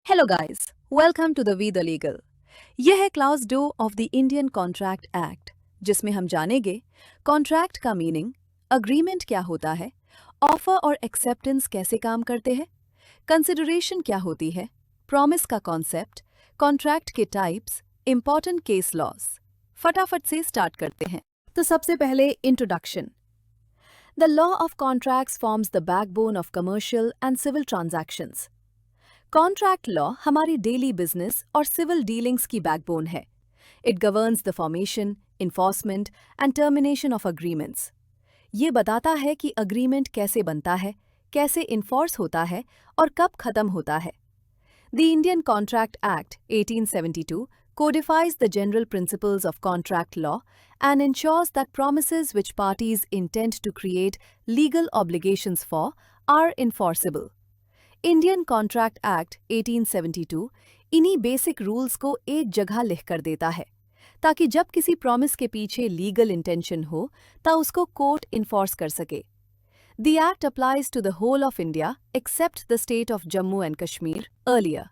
Hello guys, welcome to the we the legal. यह है class 2 of the Indian contract act, जिसमें हम जानेंगे कॉन्ट्रैक्ट का मीनिंग, अग्रीमेंट क्या होता है, ऑफर और एक्सेप्टेंस कैसे काम करते हैं, कंसिडरेशन क्या होती है, प्रॉमिस का कॉन्सेप्ट, कॉन्ट्रैक्ट के टाइप्स, इंपॉर्टेंट केस लॉज। फटाफट से स्टार्ट करते हैं। तो सबसे पहले introduction. The law of contracts forms the backbone of commercial and civil transactions. Contract law हमारी डेली बिजनेस और सिविल डीलिंग्स की बैकबोन है। It governs the formation, enforcement and termination of agreements. ये बताता है कि अग्रीमेंट कैसे बनता है, कैसे इन्फोर्स होता है और कब खत्म होता है। The Indian contract act 1872 codifies the general principles of contract law and ensures that promises which parties intend to create legal obligations for are enforceable. Indian contract act 1872 इन्हीं बेसिक रूल्स को एक जगह लिख कर देता है, ताकि जब किसी प्रॉमिस के पीछे लीगल इंटेंशन हो तो उसको कोर्ट इन्फोर्स कर सके। The act applies to the whole of India except the state of Jammu and Kashmir earlier.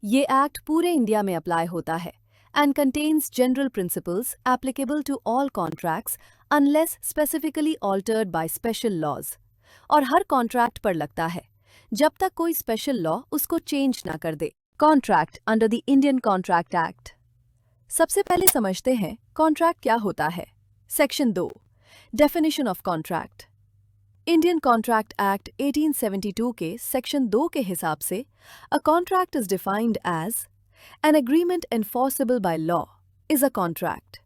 ये एक्ट पूरे इंडिया में अप्लाई होता है and contains general principles applicable to all contracts unless specifically altered by special laws, और हर contract पर लगता है जब तक कोई स्पेशल लॉ उसको चेंज ना कर दे। Contract under the Indian contract act. सबसे पहले समझते हैं कॉन्ट्रैक्ट क्या होता है। Section 2, definition of contract. Indian contract act 1872 के सेक्शन 2 के हिसाब से a contract is defined as An agreement enforceable by law is a contract.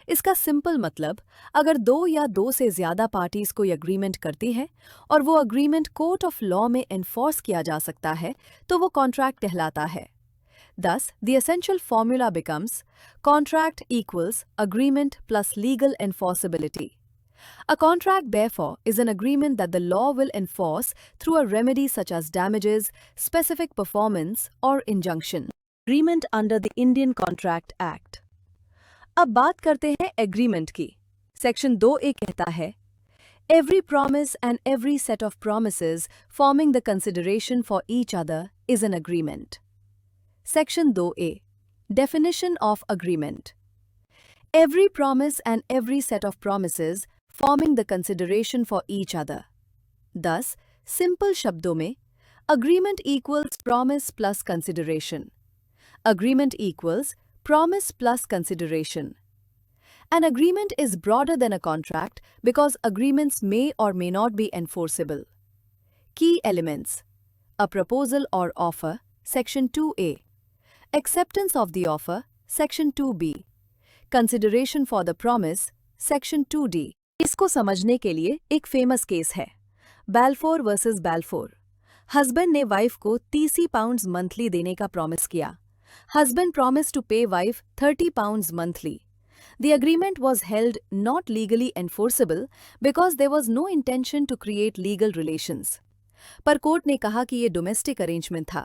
इसका सिंपल मतलब, अगर दो या दो से ज्यादा पार्टीज कोई अग्रीमेंट करती है और वो अग्रीमेंट कोर्ट ऑफ लॉ में एनफोर्स किया जा सकता है तो वो कॉन्ट्रैक्ट कहलाता है। Thus, the essential formula becomes contract equals agreement plus legal enforceability. A contract, therefore, is an agreement that the law will enforce through a remedy such as damages, specific performance, or injunction. Agreement under the Indian contract act. अब बात करते हैं agreement की। Section 2A कहता है, every promise and every set of promises forming the consideration for each other is an agreement. Section 2A, definition of agreement. Every promise and every set of promises forming the consideration for each other. दस simple शब्दों में, agreement equals promise plus consideration. Agreement equals promise plus consideration. An agreement is broader than a contract because agreements may or may not be enforceable. Key elements: a proposal or offer, Section 2A. Acceptance of the offer, Section 2B. Consideration for the promise, Section 2D. इसको समझने के लिए एक famous case है, Balfour versus Balfour. Husband ने wife को 30 pounds monthly देने का प्रॉमिस किया। Husband promised to pay wife 30 pounds monthly. The agreement was held not legally enforceable because there was no intention to create legal relations. पर कोर्ट ने कहा कि ये डोमेस्टिक अरेंजमेंट था,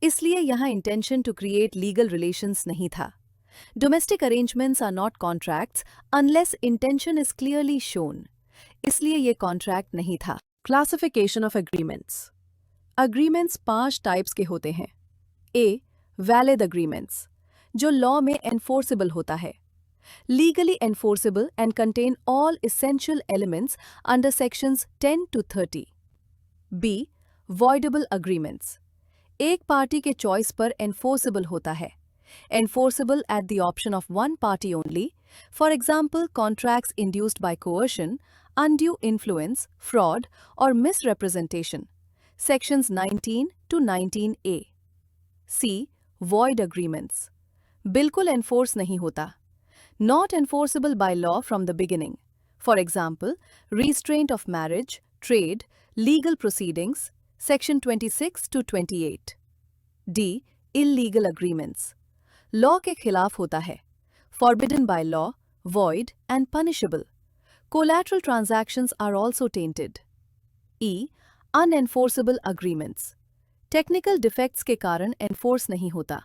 इसलिए यहाँ intention to create legal relations नहीं था। Domestic arrangements are not contracts unless intention is clearly shown, इसलिए ये कॉन्ट्रैक्ट नहीं था। Classification of agreements. Agreements 5 types के होते हैं। ए, वैलिड अग्रीमेंट्स, जो लॉ में एनफोर्सेबल होता है, legally enforceable and contain all essential elements under sections 10 to 30। B, voidable agreements, एक पार्टी के चॉइस पर एनफोर्सेबल होता है, enforceable at the option of one party only, for example contracts induced by coercion, undue influence, fraud और misrepresentation, sections 19 to 19A। See, void agreements, बिल्कुल enforce नहीं होता, not enforceable by law from the beginning, for example restraint of marriage, trade, legal proceedings, section 26 to 28। D, illegal agreements, law के खिलाफ होता है, forbidden by law, void and punishable, collateral transactions are also tainted। E, unenforceable agreements, technical defects के कारण enforce नहीं होता,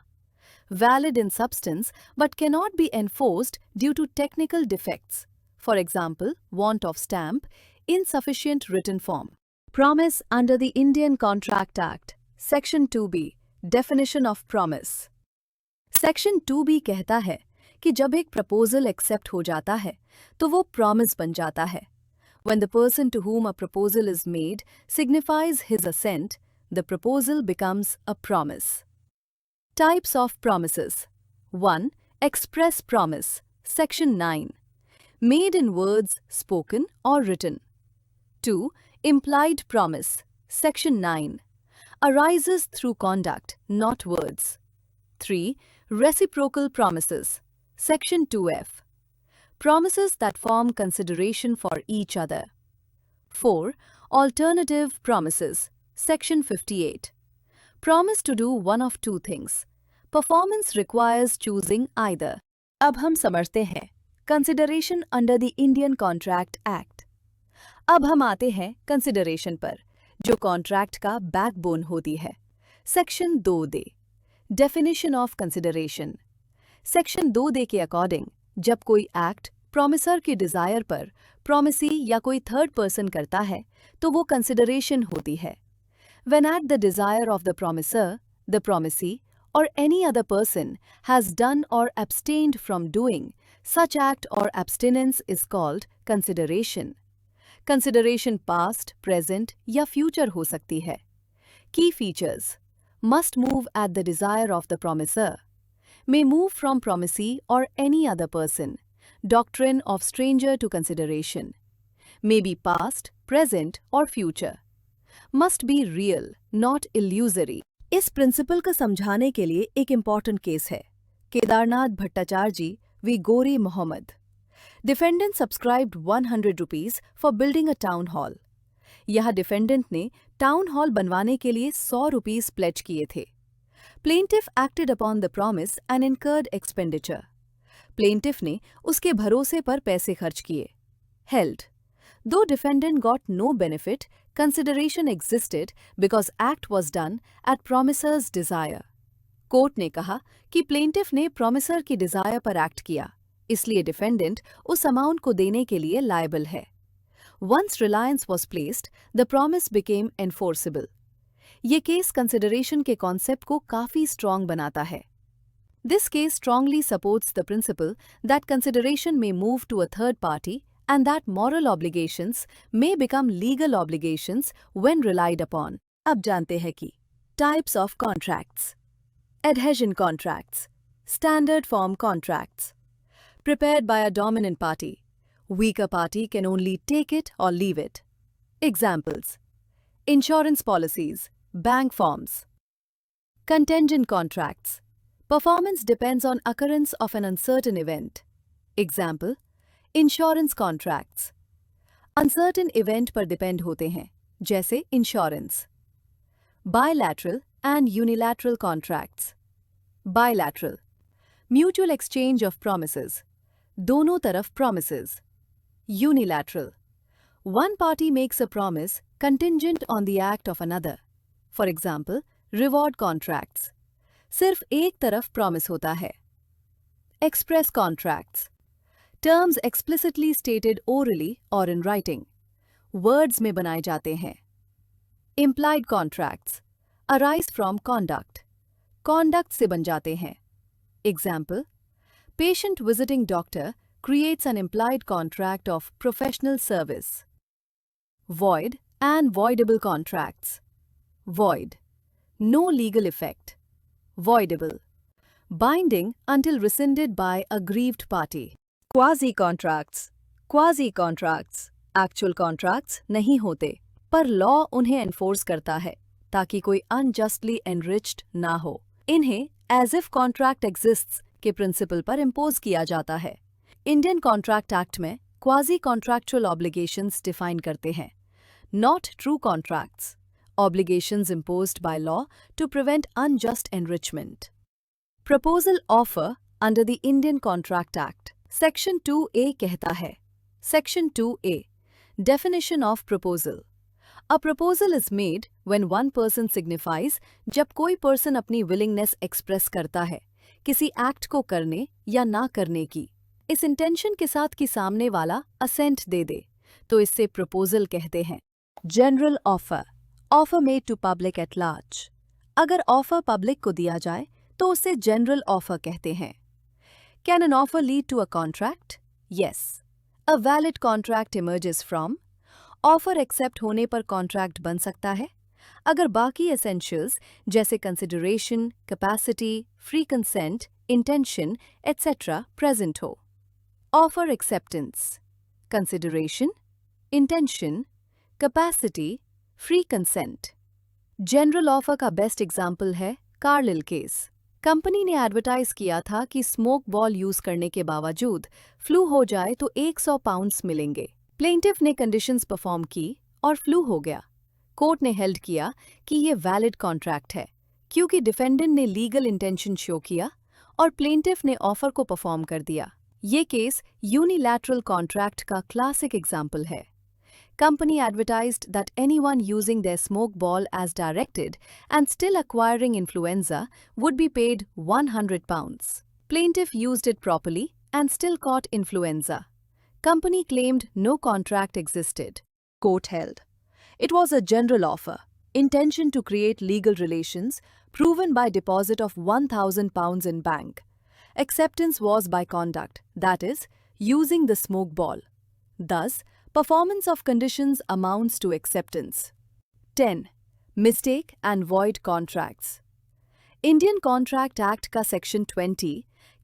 valid in substance but cannot be enforced due to technical defects, for example want of stamp, insufficient written form. Promise under the Indian contract act, section 2B, definition of promise. Section 2B कहता है कि जब एक proposal accept हो जाता है तो वो प्रॉमिस बन जाता है। When the person to whom a proposal is made signifies his assent, the proposal becomes a promise. Types of promises. 1. Express promise. Section 9. Made in words, spoken or written. 2. Implied promise. Section 9. Arises through conduct, not words. 3. Reciprocal promises. Section 2F. Promises that form consideration for each other. 4. Alternative promises. Section 58. Promise to do one of two things. Performance requires choosing either. अब हम समझते हैं consideration under the Indian Contract Act. अब हम आते हैं consideration पर, जो कॉन्ट्रैक्ट का बैकबोन होती है। Section 2D. Definition of consideration. Section 2D के अकॉर्डिंग जब कोई एक्ट प्रॉमिसर की डिजायर पर प्रॉमिसी या कोई थर्ड पर्सन करता है तो वो कंसिडरेशन होती है। When at the desire of the promiser, the promisee or any other person has done or abstained from doing, such act or abstinence is called consideration. Consideration past, present या future हो सकती है। Key features: must move at the desire of the promiser, may move from promisee or any other person, doctrine of stranger to consideration, may be past, present or future, must be real, not illusory. इस principal को समझाने के लिए एक important case है, Kedarnath Bhattacharya ji v Gori Mohammad. Defendant subscribed 100 rupees for building a town hall. यह defendant ने town hall बनवाने के लिए 100 रुपीज प्लेज किए थे। Plaintiff acted upon the promise and incurred expenditure. Plaintiff ने उसके भरोसे पर पैसे खर्च किए। Held. Though defendant got no benefit, consideration existed because act was done at promiser's desire. Court ने कहा कि plaintiff ने promiser की desire पर act किया, इसलिए defendant उस amount को देने के लिए liable है। Once reliance was placed, the promise became enforceable. ये केस कंसिडरेशन के कॉन्सेप्ट को काफी स्ट्रॉन्ग बनाता है। This case strongly supports the principle that consideration may move to a third party and that moral obligations may become legal obligations when relied upon. अब जानते हैं कि types of contracts. Adhesion contracts, standard form contracts, prepared by a dominant party. Weaker party can only take it or leave it. Examples: insurance policies, bank forms. Contingent contracts. Performance depends on occurrence of an uncertain event. Example: insurance contracts. Uncertain event पर depend होते हैं, जैसे insurance. Bilateral and unilateral contracts. Bilateral. Mutual exchange of promises. दोनों तरफ promises. Unilateral. One party makes a promise contingent on the act of another. For example, reward contracts. सिर्फ एक तरफ promise होता है। Express contracts. Terms explicitly stated orally or in writing. Words में बनाए जाते हैं। Implied contracts. Arise from conduct. Conduct से बन जाते हैं। Example: patient visiting doctor creates an implied contract of professional service. Void and voidable contracts. Void. No legal effect. Voidable. Binding until rescinded by aggrieved party. Quasi-contracts. Quasi-contracts. Actual contracts नहीं होते, पर law उन्हें enforce करता है, ताकि कोई unjustly enriched ना हो। इन्हें as if contract exists के principle पर impose किया जाता है। Indian Contract Act में quasi-contractual obligations define करते हैं, not true contracts. Obligations imposed by law to prevent unjust enrichment. Proposal offer under the Indian Contract Act. Section 2A कहता है, Section 2A. Definition of proposal. A proposal is made when one person signifies, जब कोई person अपनी willingness express करता है किसी act को करने या ना करने की, इस intention के साथ कि सामने वाला assent दे दे, तो इससे proposal कहते हैं। General offer. Offer made to public at large. अगर ऑफर पब्लिक को दिया जाए तो उसे जनरल ऑफर कहते हैं। Can an offer lead to a contract? Yes, a valid contract emerges from. Offer accept होने पर कॉन्ट्रैक्ट बन सकता है अगर बाकी एसेंशियल्स जैसे consideration, capacity, free consent, intention etcetera present हो। Offer acceptance: consideration, intention, capacity, free consent. General offer का बेस्ट एग्जाम्पल है कार्लिल केस। कंपनी ने एडवर्टाइज किया था कि स्मोक बॉल यूज करने के बावजूद फ्लू हो जाए तो 100 पाउंड्स मिलेंगे। प्लेंटिफ ने कंडीशंस परफॉर्म की और फ्लू हो गया। कोर्ट ने हेल्ड किया कि ये वैलिड कॉन्ट्रैक्ट है क्योंकि डिफेंडेंट ने लीगल इंटेंशन शो किया और प्लेंटिफ ने ऑफर को परफॉर्म कर दिया। ये केस यूनिलैटरल कॉन्ट्रैक्ट का क्लासिक एग्जाम्पल है। Company advertised that anyone using their smoke ball as directed and still acquiring influenza would be paid £100. Plaintiff used it properly and still caught influenza. Company claimed no contract existed. Court held. It was a general offer, intention to create legal relations, proven by deposit of £1,000 in bank. Acceptance was by conduct, that is, using the smoke ball. Thus, performance of conditions amounts to acceptance. 10. Mistake and void contracts. Indian contract act का section 20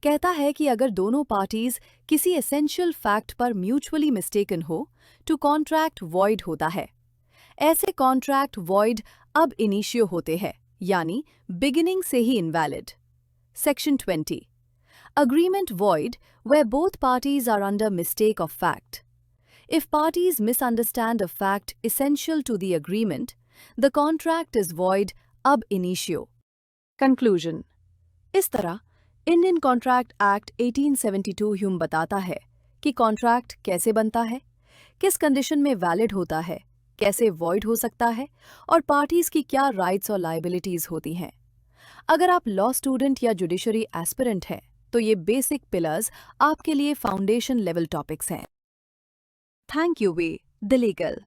कहता है कि अगर दोनों parties किसी essential fact पर mutually mistaken हो तो कॉन्ट्रैक्ट वॉइड होता है। ऐसे कॉन्ट्रैक्ट वॉइड अब इनिशियो होते हैं, यानी बिगिनिंग से ही invalid. Section 20. Agreement void where both parties are under mistake of fact. If parties misunderstand a fact essential to the agreement, the contract is void ab initio. Conclusion: इस तरह Indian contract act 1872 Hume बताता है कि contract कैसे बनता है, किस condition में वैलिड होता है, कैसे वॉइड हो सकता है और पार्टीज की क्या राइट्स और लायबिलिटीज होती हैं। अगर आप लॉ स्टूडेंट या जुडिशरी एस्पिरेंट हैं तो ये बेसिक पिलर्स आपके लिए फाउंडेशन लेवल टॉपिक्स हैं। Thank you way the legal.